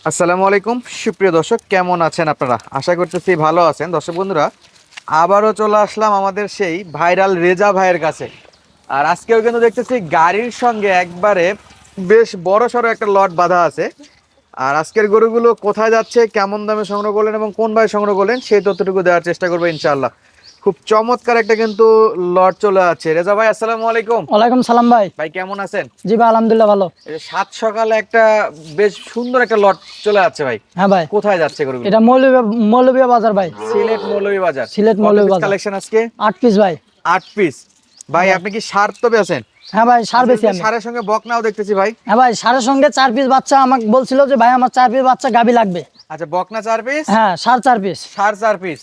আসসালামু আলাইকুম সুপ্রিয় দর্শক, কেমন আছেন আপনারা? আশা করতেছি ভালো আছেন। দর্শক বন্ধুরা, আবারও চলে আসলাম আমাদের সেই ভাইরাল রেজা ভাইয়ের কাছে। আর আজকেও কিন্তু দেখতেছি গাড়ির সঙ্গে একবারে বেশ বড় সড়ো একটা লট বাঁধা আছে। আর আজকের গরুগুলো কোথায় যাচ্ছে, কেমন দামে সংগ্রহ করলেন এবং কোন ভাই সংগ্রহ করলেন সেই তথ্যটুকু দেওয়ার চেষ্টা করবো ইনশাআল্লাহ। খুব চমৎকার একটা কিন্তু লট চলে আছে। রেজা ভাই, আসসালামু আলাইকুম। ওয়ালাইকুম সালাম ভাই। ভাই কেমন আছেন? জি ভাই, আলহামদুলিল্লাহ ভালো। এই যে সাত সকালে একটা বেশ সুন্দর একটা লট চলে যাচ্ছে ভাই, হ্যাঁ ভাই, কোথায় যাচ্ছে গরুগুলো? এটা মৌলভীয়া বাজার ভাই। সিলেট মৌলভীবাজার। সিলেট কত পিস মৌলভীবাজার। কালেকশন আজকে? 8 পিস ভাই। 8 পিস। ভাই হ্যাঁ। আপনি কি সার তবে আছেন? হ্যাঁ ভাই, সার বেশি আমি। সারের সঙ্গে বকনাও দেখতেছি ভাই। হ্যাঁ ভাই, সারের সঙ্গে 4 পিস বাচ্চা আমাকে বলছিল যে ভাই আমার 4 পিস বাচ্চা গাবি লাগবে। আচ্ছা, বকনা 4 পিস, হ্যাঁ, সার 4 পিস। সার 4 পিস।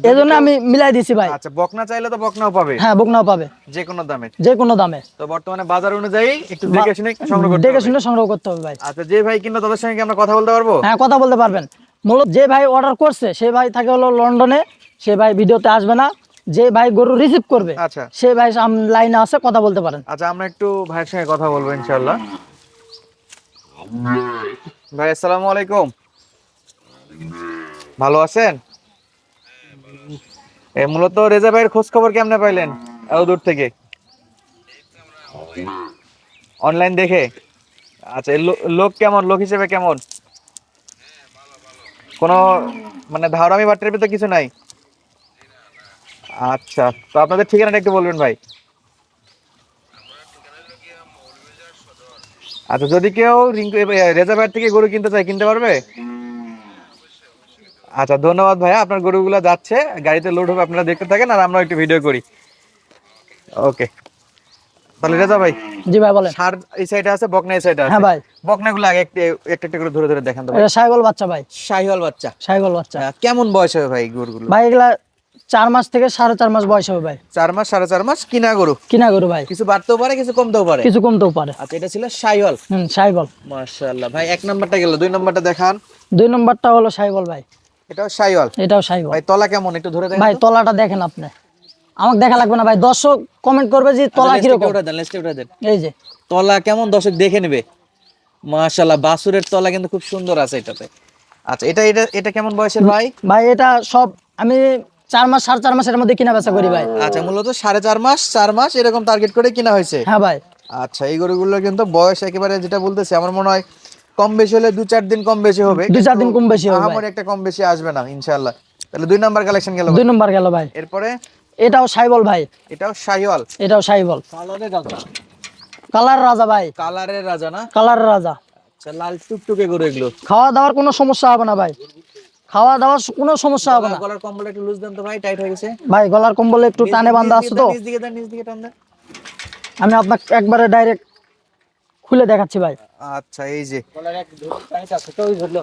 এই জন্য আমি মিলাই দিছি ভাই। আচ্ছা, বকনা চাইলে তো বকনাও পাবে, হ্যাঁ, বকনাও পাবে যে কোনো দামে। যে কোনো দামে। তো বর্তমানে বাজার অনুযায়ী একটু দেখে শুনে সংগ্রহ করতে দেখে হবে। শুনে সংগ্রহ করতে হবে ভাই। আচ্ছা, যে ভাই কিনবে তাদের সঙ্গে কি আমরা কথা বলতে পারবো? হ্যাঁ, কথা বলতে পারবেন। মূলত যে ভাই অর্ডার করছে সেই ভাই থাকে হলো লন্ডনে, সে ভাই ভিডিওতে আসবে না। যে ভাই গরু রিসিভ করবে আচ্ছা সে ভাই লাইনে আছে, কথা বলতে পারেন। আচ্ছা, আমরা একটু ভাইয়ের সঙ্গে কথা বলবো ইনশাআল্লাহ। ভাই আসসালামু আলাইকুম, ভালো আছেন? মূলত রেজা ভাইয়ের খোঁজ খবর কেমনে পাইলেন এত দূর থেকে? অনলাইন দেখে? আচ্ছা, লোক কেমন, লোক হিসেবে কেমন? কোনো মানে ধারামি বাট্টার ভিতরে কিছু নাই? আচ্ছা, তো আপনাদের ঠিকানাটা একটু বলবেন ভাই। আচ্ছা, যদি কেউ রেজা ভাইয়ের থেকে গরু কিনতে চায়, কিনতে পারবে? আচ্ছা, ধন্যবাদ ভাইয়া। আপনার গরুগুলো যাচ্ছে, গাড়িতে লোড হবে, আপনারা দেখতে থাকেন আর আমরা একটু ভিডিও করি। ওকে, তাহলে রেজা ভাই, জি ভাই বলেন। সার এই সাইডে আছে, বকনা এই সাইডে আছে। হ্যাঁ ভাই, বকনাগুলো আগে একটা একটা একটা করে ধরে ধরে দেখান তো ভাই। এটা শাহিওয়াল বাচ্চা ভাই। শাহিওয়াল বাচ্চা। শাহিওয়াল বাচ্চা। কেমন বয়স হবে ভাই গরুগুলো? ভাই এগুলা 4 মাস থেকে 4.5 মাস বয়স হবে ভাই। 4 মাস 4.5 মাস কিনা গরু? কিনা গরু ভাই। কিছু বাড়তেও পারে, কিছু কমতেও পারে। কিছু কমতেও পারে। আচ্ছা, এটা ছিল শাহিওয়াল। শাহিওয়াল। মাশাআল্লাহ ভাই, এক নাম্বারটা গেল, দুই নাম্বারটা দেখান। 2 নম্বরটা হলো শাহিওয়াল ভাই। এটাও শাহিওয়াল। এটাও শাহিওয়াল ভাই তলা কেমন একটু ধরে দেখেন ভাই। তো। তলাটা দেখেন আপনি, আমাকে দেখা লাগবে না ভাই, দর্শক কমেন্ট করবে যে তলা লেজটা কিরকম। উঠে দেন, লেজটা উঠে দেন। এই যে তলা কেমন দর্শক দেখে নেবে। মাশাআল্লাহ, বাছুরের তলা কিন্তু খুব সুন্দর আছে এটাতে। আচ্ছা, এটা এটা এটা কেমন বয়সের ভাই? ভাই এটা সব আমি 4 মাস 4.5 মাসের মধ্যে কিনা বেচা করি ভাই। আচ্ছা, মূলত 4.5 মাস 4 মাস এরকম টার্গেট করে কিনা হয়েছে। হ্যাঁ ভাই। আচ্ছা, এই গরুগুলো কিন্তু বয়স একেবারে যেটা বলতেছে, আমার মনে হয় কম বেশি হলে 2-4 দিন কম বেশি হবে, 2-4 দিন কম বেশি হবে ভাই। আহামরি একটা কম বেশি আসবে না ইনশাআল্লাহ। তাহলে 2 নাম্বার কালেকশন গেল 2 ভাই। নম্বর গেল ভাই। এরপরে এটাও শাহিওয়াল ভাই। এটাও শাহিওয়াল। এটাও শাহিওয়াল। কালারের রাজা। কালার রাজা ভাই। কালারের রাজা না? কালার রাজা। আচ্ছা, লাল টুকটুকে গরু এগুলো। খাওয়া দাওয়ার কোনো সমস্যা হবে না ভাই। খাওয়া দাওয়ার কোনো সমস্যা হবে না গলার কম্বল একটু লুজ দেন তো ভাই, টাইট হয়ে গেছে। ভাই। গলার কম্বলে একটু টানে বাঁধা আছে তো, নিচ দিকে দেন, নিচ দিকে টান দেন। আমি আপনাকে একবারে ডাইরেক্ট খুলে দেখাচ্ছি ভাই। আচ্ছা, এই যে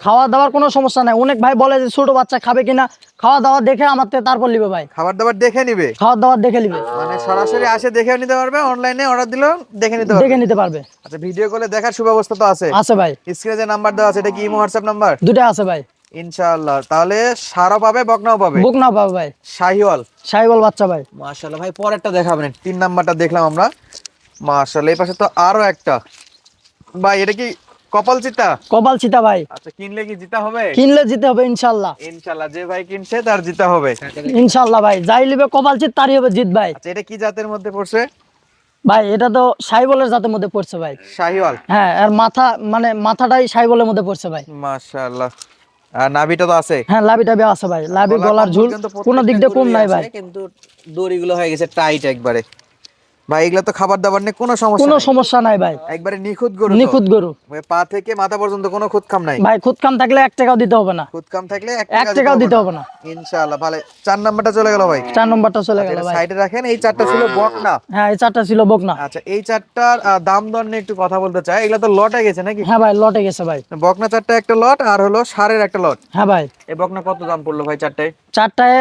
খাওয়া দাওয়ার কোনো সমস্যা নাই। অনেক ভাই বলে যে ছোট বাচ্চা খাবে কিনা, খাওয়া দাওয়া দেখে আমার থেকে তারপর নিবে ভাই। খাবার দাবার দেখে নিবে, খাওয়া দাওয়া দেখে নিবে, মানে সরাসরি আসে দেখেও নিতে পারবে, অনলাইনে অর্ডার দিলেও দেখে নিতে পারবে। দেখে নিতে পারবে। আচ্ছা, ভিডিও কলে দেখার সুব্যবস্থা তো আছে? আছে ভাই, স্ক্রিনে যে নাম্বার দেওয়া আছে এটা কি ইমো হোয়াটসঅ্যাপ নাম্বার? দুটা আছে ভাই। ইনশাআল্লাহ, তাহলে সারও পাবে, বকনাও পাবে। বুক না পাবে ভাই। শাহিওয়াল। শাহিওয়াল বাচ্চা ভাই। মাশাআল্লাহ ভাই, পরেরটা দেখাবেন। 3 নাম্বারটা দেখলাম আমরা। মাশাআল্লাহ, এই পাশে তো আরো একটা। ভাই এটা কি কপাল চিতা? কপাল চিতা ভাই। আচ্ছা, কিনলে কি জিতা হবে? কিনলে জিতে হবে ইনশাল্লাহ। ইনশাআল্লাহ, যে ভাই কিনছে তার জিতা হবে। ইনশাল্লাহ ভাই, যাই লিবে কপাল চিত তারই হবে জিত ভাই। আচ্ছা, এটা কি জাতের মধ্যে পড়ছে? ভাই এটা তো শাহিওয়ালের জাতের মধ্যে পড়ছে ভাই। শাহিওয়াল। হ্যাঁ, আর মাথা মানে মাথাটাই শাহিওয়ালের মধ্যে পড়ছে ভাই। মাশাআল্লাহ। আর নাভিটা তো আছে? হ্যাঁ, লাভিটা বে আছে ভাই। লাভি গলার ঝুল কোনো দিক দিয়ে কম নাই ভাই। কিন্তু দড়িগুলো হয়ে গেছে টাইট একবারে। ভাই এগুলা তো খাবার দাবার নিয়ে কোনো সমস্যা কোনো নাই? সমস্যা নাই ভাই। একবারে নিখুঁত গরু তো? নিখুঁত গরু মানে পা থেকে মাথা পর্যন্ত কোনো খুঁতখাম নাই? ভাই। খুদকাম থাকলে 1 টাকাও দিতে হবে না। খুঁতখাম থাকলে 1 1 টাকাও দিতে হবে না। ইনশাআল্লাহ। ভালো, 4 নাম্বারটা চলে গেল ভাই। 4 নম্বরটা চলে গেল এটা ভাই। সাইডে রাখেন। এই 4টা ছিল বকনা। হ্যাঁ, এই 4টা ছিল বকনা। আচ্ছা, এই 4টার দাম দর নিয়ে একটু কথা বলতে চাই। এগুলা তো লটে গেছে নাকি? হ্যাঁ ভাই, লটে গেছে ভাই। বকনা 4টা একটা লট, আর হলো ষাঁড়ের একটা লট। হ্যাঁ ভাই। এই বকনা কত দাম পড়লো ভাই 4টায়? 4টায়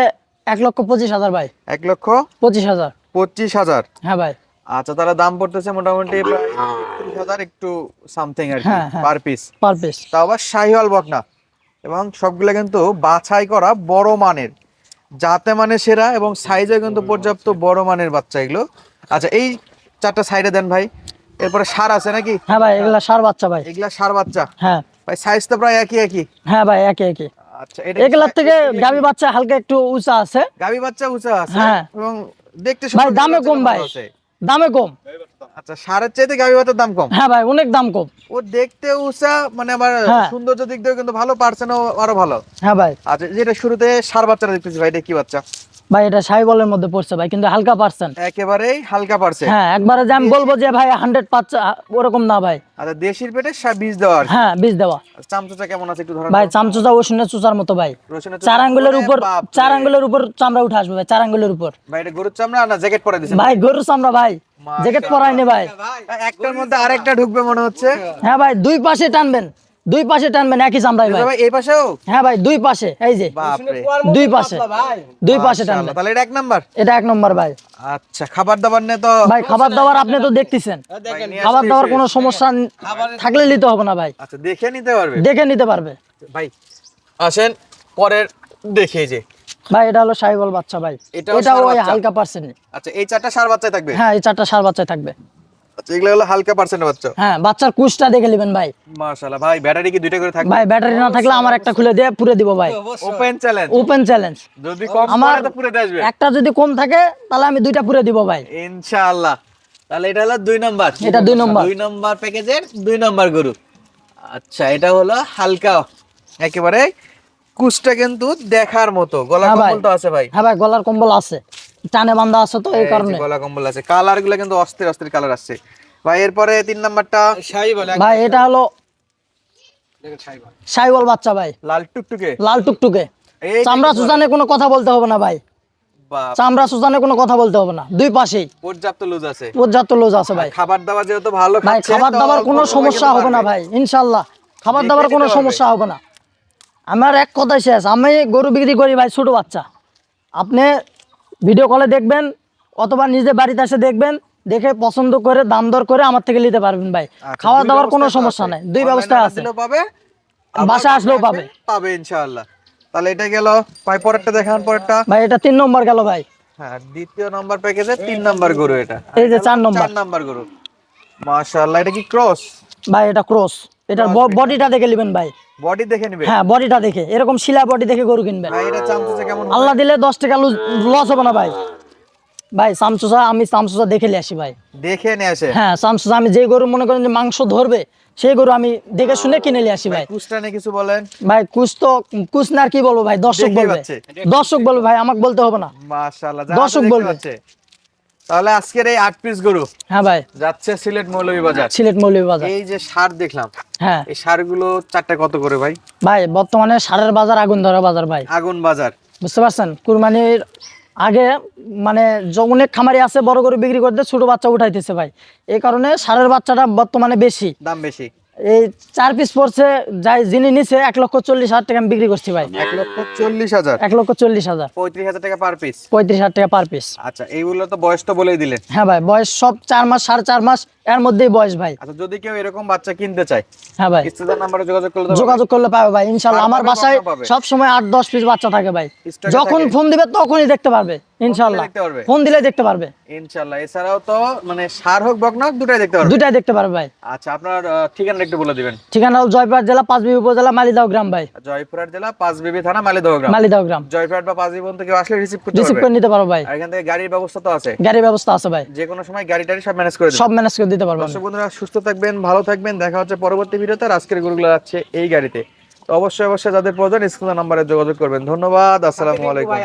1,25,000 ভাই। 1,25,000। 25,000। হ্যাঁ ভাই। আচ্ছা, তাহলে দাম পড়তেছে মোটামুটি প্রায় 30,000 একটু সামথিং আর কি হ্যাঁ হ্যাঁ, পার পিস। Per piece. তাও আবার শাহিওয়াল বকনা, এবং সবগুলো কিন্তু বাছাই করা বড় মানের, যাতে মানে সেরা, এবং সাইজে কিন্তু পর্যাপ্ত বড় মানের বাচ্চা এগুলো। আচ্ছা, এই 4টা সাইডে দেন ভাই। এরপরে ষাঁড় আছে নাকি? হ্যাঁ ভাই, এগুলা ষাঁড় বাচ্চা ভাই। এগুলা ষাঁড় বাচ্চা। হ্যাঁ। ভাই সাইজ তো প্রায় একই একই। হ্যাঁ ভাই একই একই। আচ্ছা এটা এগুলার থেকে গাবি বাচ্চা হালকা একটু উঁচা আছে। গাবি বাচ্চা উঁচা আছে হ্যাঁ। এবং দেখতে ভাই সুন্দর দামে কম ভাই, দামে কম। আচ্ছা সারের চাইতে গাবি বাচ্চার দাম কম। হ্যাঁ ভাই অনেক দাম কম। ও দেখতে উঁচা মানে আবার হ্যাঁ। সৌন্দর্য দিক দিয়ে কিন্তু ভালো, পার্সেন্টও আরো ভালো। হ্যাঁ ভাই। আচ্ছা যেটা শুরুতে সার বাচ্চাটা দেখতেছি ভাই, এটা কি বাচ্চা? ভাই এটা সাইবলের মধ্যে পড়ছে ভাই, কিন্তু হালকা পার্সেন্ট। একেবারেই হালকা পার্সেন্ট। হ্যাঁ একবারে যে আমি বলবো যে ভাই 100 পাচ্ছা ওরকম না ভাই। আচ্ছা দেশির পেটে বীজ দেওয়া আর কি। হ্যাঁ বীজ দেওয়া। চামচুটা কেমন আছে একটু ধরেন ভাই তো? চামচুচা রসুনের চুচার মতো ভাই, রসুনের চুচা 4 আঙ্গুলের ওরে উপর, বাপরে। 4 আঙ্গুলের উপর চামড়া উঠে আসবে ভাই, 4 আঙ্গুলের উপর। ভাই এটা গরুর চামড়া না জ্যাকেট পরে দিছেন? ভাই গরুর চামড়া ভাই, জ্যাকেট পরাইনি ভাই। একটার মধ্যে আরেকটা ঢুকবে মনে হচ্ছে। হ্যাঁ ভাই দুই পাশে টানবেন, দুই পাশে টানবেন একই চামড়াই ভাই। ভাই এই পাশেও? হ্যাঁ ভাই দুই পাশে, এই যে বাপরে দুই পাশে, দুই পাশে টানবেন। মাশাআল্লাহ, তাহলে এটা এক নাম্বার। এটা 1 নম্বর ভাই। আচ্ছা খাবার দাবার নিয়ে তো ভাই খাবার দাবার আপনি তো দেখতেছেন, ভাই নিয়ে খাবার আসতেই দাবার শেষ। কোনো সমস্যা থাকলে নিতে হবে না ভাই, আচ্ছা দেখে নিতে পারবে দেখে নিতে পারবে। ভাই। আসেন পরের দেখে যে ভাই এটা হলো সাইবল বাচ্চা ভাই, এটাও এটা ষাঁড় ওই বাচ্চা? হালকা পার্সেন্ট। আচ্ছা এই চারটা সার বাচ্চায় থাকবে? হ্যাঁ এই 4টা সার বাচ্চায় থাকবে। আচ্ছা এগুলো হলো হালকা পার্সেন্টের বাচ্চা। হ্যাঁ বাচ্চার কুচটা দেখে নেবেন ভাই। মাশাআল্লাহ ভাই ব্যাটারি কি দুইটা করে থাকবে? ভাই ব্যাটারি না থাকলে আমার একটা খুলে দিয়ে পুরে দিব ভাই, ওপেন চ্যালেঞ্জ। Open challenge. যদি কম আমার পড়ে তো পুরো দিয়ে আসবে একটা যদি কম থাকে তাহলে আমি 2টা পুরে দিব ভাই। ইনশাআল্লাহ। তাহলে এটা হলো 2 নাম্বার। এটা 2 নম্বর। 2 নাম্বার প্যাকেজের 2 নাম্বার গরু। আচ্ছা এটা হলো হালকা একেবারে কুচটা কিন্তু দেখার মতো, গলা হ্যাঁ ভাই। কম্বল তো আছে ভাই? হ্যাঁ ভাই গলার কম্বল আছে, টানে বান্ধা আছে তো এই এই যে কারণে। গলা কম্বল আছে, কালার গুলো কিন্তু অস্থির অস্থির কালার আসছে ভাই। এরপরে 3 নাম্বারটা ভাই এটা হলো সাইবল বাচ্চা ভাই, লাল টুকটুকে। লাল টুকটুকে। এই চামড়া সুজানে কোনো কথা বলতে হবে না ভাই, বাপ, চামড়া সুজানে কোনো কথা বলতে হবে না, দুই পাশেই পর্যাপ্ত লুজ আছে। পর্যাপ্ত লোজ আছে ভাই। খাবার দাবার যেহেতু ভালো ভাই খাচ্ছে খাবার তো দাবার অল্প কোনো সময় সমস্যা কিন্তু হবে না পারবে। ভাই ইনশাল্লাহ, খাবার দেখে দাবার নিতে কোনো পারবে। সমস্যা হবে না। আমার এক কথাই শেষ, আমি গরু বিক্রি করি ভাই ছোট বাচ্চা। আপনি ভিডিও কলে দেখবেন অথবা নিজে বাড়িতে এসে দেখবেন, দেখে পছন্দ করে দাম দর করে আমার থেকে নিতে পারবেন ভাই। আচ্ছা, খাওয়া দুই দাওয়ার কোনো ব্যবস্থায় তো সমস্যা আছে। নাই, দুই Online ব্যবস্থায় order আছে, দিলেও পাবে, আবার বাসায় আসলেও আসবে, পাবে। পাবে ইনশাআল্লাহ। তাহলে এটা গেল ভাই, পরেরটা দেখান পরেরটা। ভাই এটা 3 নম্বর গেল ভাই। হ্যাঁ দ্বিতীয় নাম্বার প্যাকেজে 3 নাম্বার গরু এটা। এই যে 4 নম্বর। 4 নাম্বার গরু। মাশাআল্লাহ এটা কি ক্রস? ভাই এটা ক্রস, এটার বডিটা দেখে নেবেন ভাই। বডি দেখে নিবে হ্যাঁ বডিটা দেখে, এরকম শিলা বডি দেখে গরু কিনবেন। ভাই। এটা চামচুচা কেমন হবে? আল্লাহ দিলে 10 টাকা লস হবে না ভাই। ভাই সামসুসা আমি সামসুসা দেখে নিয়ে আসি ভাই। দেখে নিয়ে আসে। হ্যাঁ সামসুসা আমি যে গরু মনে করেন যে মাংস ধরবে সেই গরু আমি দেখে শুনে কিনে নিয়ে আসি ভাই। কুচটা নিয়ে কিছু বলেন। ভাই কুছ তো কুছ না আর কি বলবো ভাই, দর্শক দেখেই বলবে, পাচ্ছে। দর্শক বলবে ভাই, আমাকে বলতে হবে না, মাশাআল্লাহ দর্শক বলবে। তাহলে আজকের এই 8 পিস গরু হ্যাঁ ভাই যাচ্ছে সিলেট মৌলভীবাজার। সিলেট মৌলভীবাজার। এই যে সার দেখলাম, হ্যাঁ এই সারগুলো চারটা কত করে ভাই? ভাই বর্তমানে সারের বাজার আগুন ধরা বাজার ভাই, আগুন বাজার। বুঝতে পারছেন। কুরবানির আগে মানে অনেক খামারি আছে বড় গরু বিক্রি করতে ছোট বাচ্চা উঠাইতেছে ভাই, এই কারণে সারের বাচ্চাটা বর্তমানে বেশি দাম বেশি। এই 4 পিস পড়ছে, যাই যিনি নিছে 1,40,000 টাকা আমি বিক্রি করছি ভাই। 1,40,000 1,40,000 35,000 টাকা পার পিস। 35,000 টাকা পার পিস। আচ্ছা এইগুলো তো বয়স তো বলেই দিলেন। হ্যাঁ ভাই বয়স সব 4 মাস 4.5 মাস এর মধ্যেই বয়স ভাই। আচ্ছা যদি কেউ এরকম বাচ্চা কিনতে চায়, হ্যাঁ ভাই স্ক্রিনের নাম্বারে যোগাযোগ করলে তো হবে? যোগাযোগ করলে পাবে ভাই ইনশাল্লাহ। পার আমার পাবে, বাসায় কখনো পাবে। সব সময় 8-10 পিস বাচ্চা থাকে ভাই, স্টকে যখন থাকে? ফোন দিবে তখনই দেখতে পারবে ইনশাল্লাহ, দেখতে পারবে? ফোন দিলে দেখতে পারবে, ইনশাআল্লাহ। এছাড়াও তো মানে সার হোক বকনা হোক দুটাই দেখতে পারবে। দুটাই দেখতে পারবে ভাই। আচ্ছা আপনার ঠিকানা একটু বলে দিবেন। ঠিকানা হল জয়পুরহাট জেলা পাঁচবিবি উপজেলা মালিদাও গ্রাম ভাই, জয়পুরহাট জেলা পাঁচবিবি থানা মালিদহ গ্রাম। মালিদাও গ্রাম। জয়পুরহাট বা পাঁচবিবি পর্যন্ত কেউ আসলে রিসিভ করতে রিসিভ পারবে? করে নিতে পারো ভাই, আর এখান থেকে গাড়ির ব্যবস্থা তো আছে? গাড়ির ব্যবস্থা আছে ভাই, যে কোনো সময় গাড়ি টাড়ি সব ম্যানেজ করে দেবেন? সব ম্যানেজ করে দিতে পারবো। দর্শক বন্ধুরা সুস্থ থাকবেন, ভালো থাকবেন, দেখা হচ্ছে পরবর্তী ভিডিওতে। আর আজকের গরুগুলো যাচ্ছে এই গাড়িতে। তো অবশ্যই অবশ্যই যাদের প্রয়োজন স্ক্রিনের নাম্বারে যোগাযোগ করবেন। ধন্যবাদ, আসসালামু আলাইকুম।